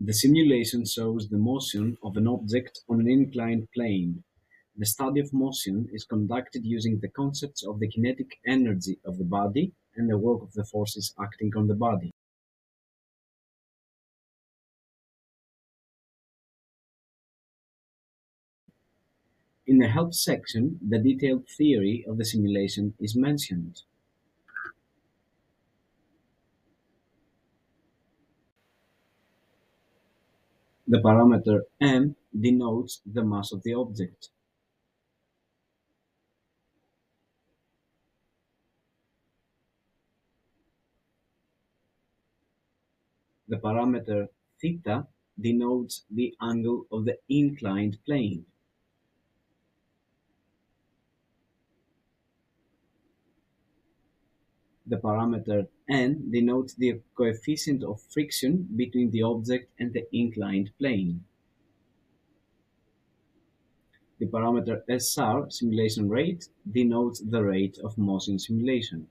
The simulation shows the motion of an object on an inclined plane. The study of motion is conducted using the concepts of the kinetic energy of the body and the work of the forces acting on the body. In the help section, the detailed theory of the simulation is mentioned. The parameter m denotes the mass of the object. The parameter theta denotes the angle of the inclined plane. The parameter n denotes the coefficient of friction between the object and the inclined plane. The parameter SR, simulation rate, denotes the rate of motion simulation.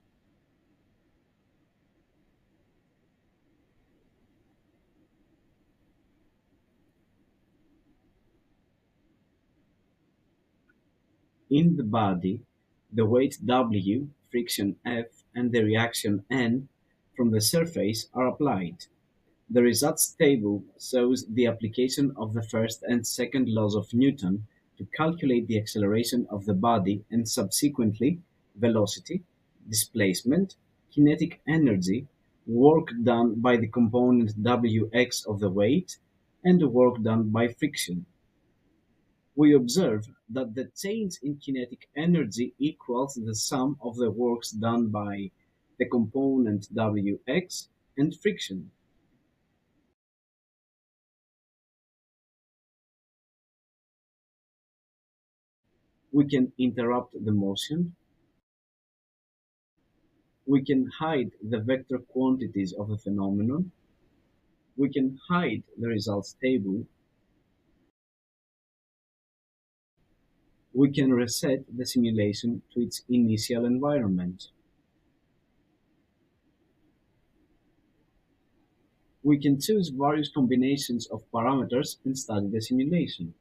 In the body, the weight W, friction F, and the reaction N from the surface are applied. The results table shows the application of the first and second laws of Newton to calculate the acceleration of the body and subsequently velocity, displacement, kinetic energy, work done by the component Wx of the weight, and the work done by friction. We observe that the change in kinetic energy equals the sum of the works done by the component Wx and friction. We can interrupt the motion. We can hide the vector quantities of the phenomenon. We can hide the results table. We can reset the simulation to its initial environment. We can choose various combinations of parameters and study the simulation.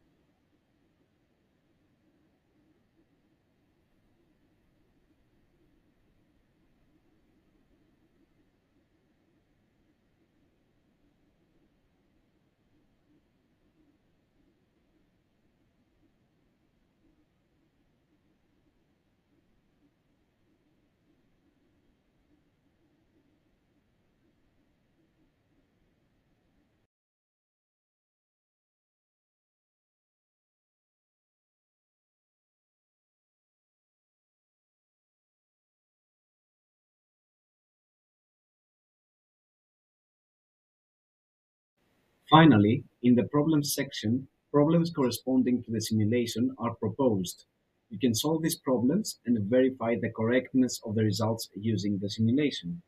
Finally, in the problems section, problems corresponding to the simulation are proposed. You can solve these problems and verify the correctness of the results using the simulation.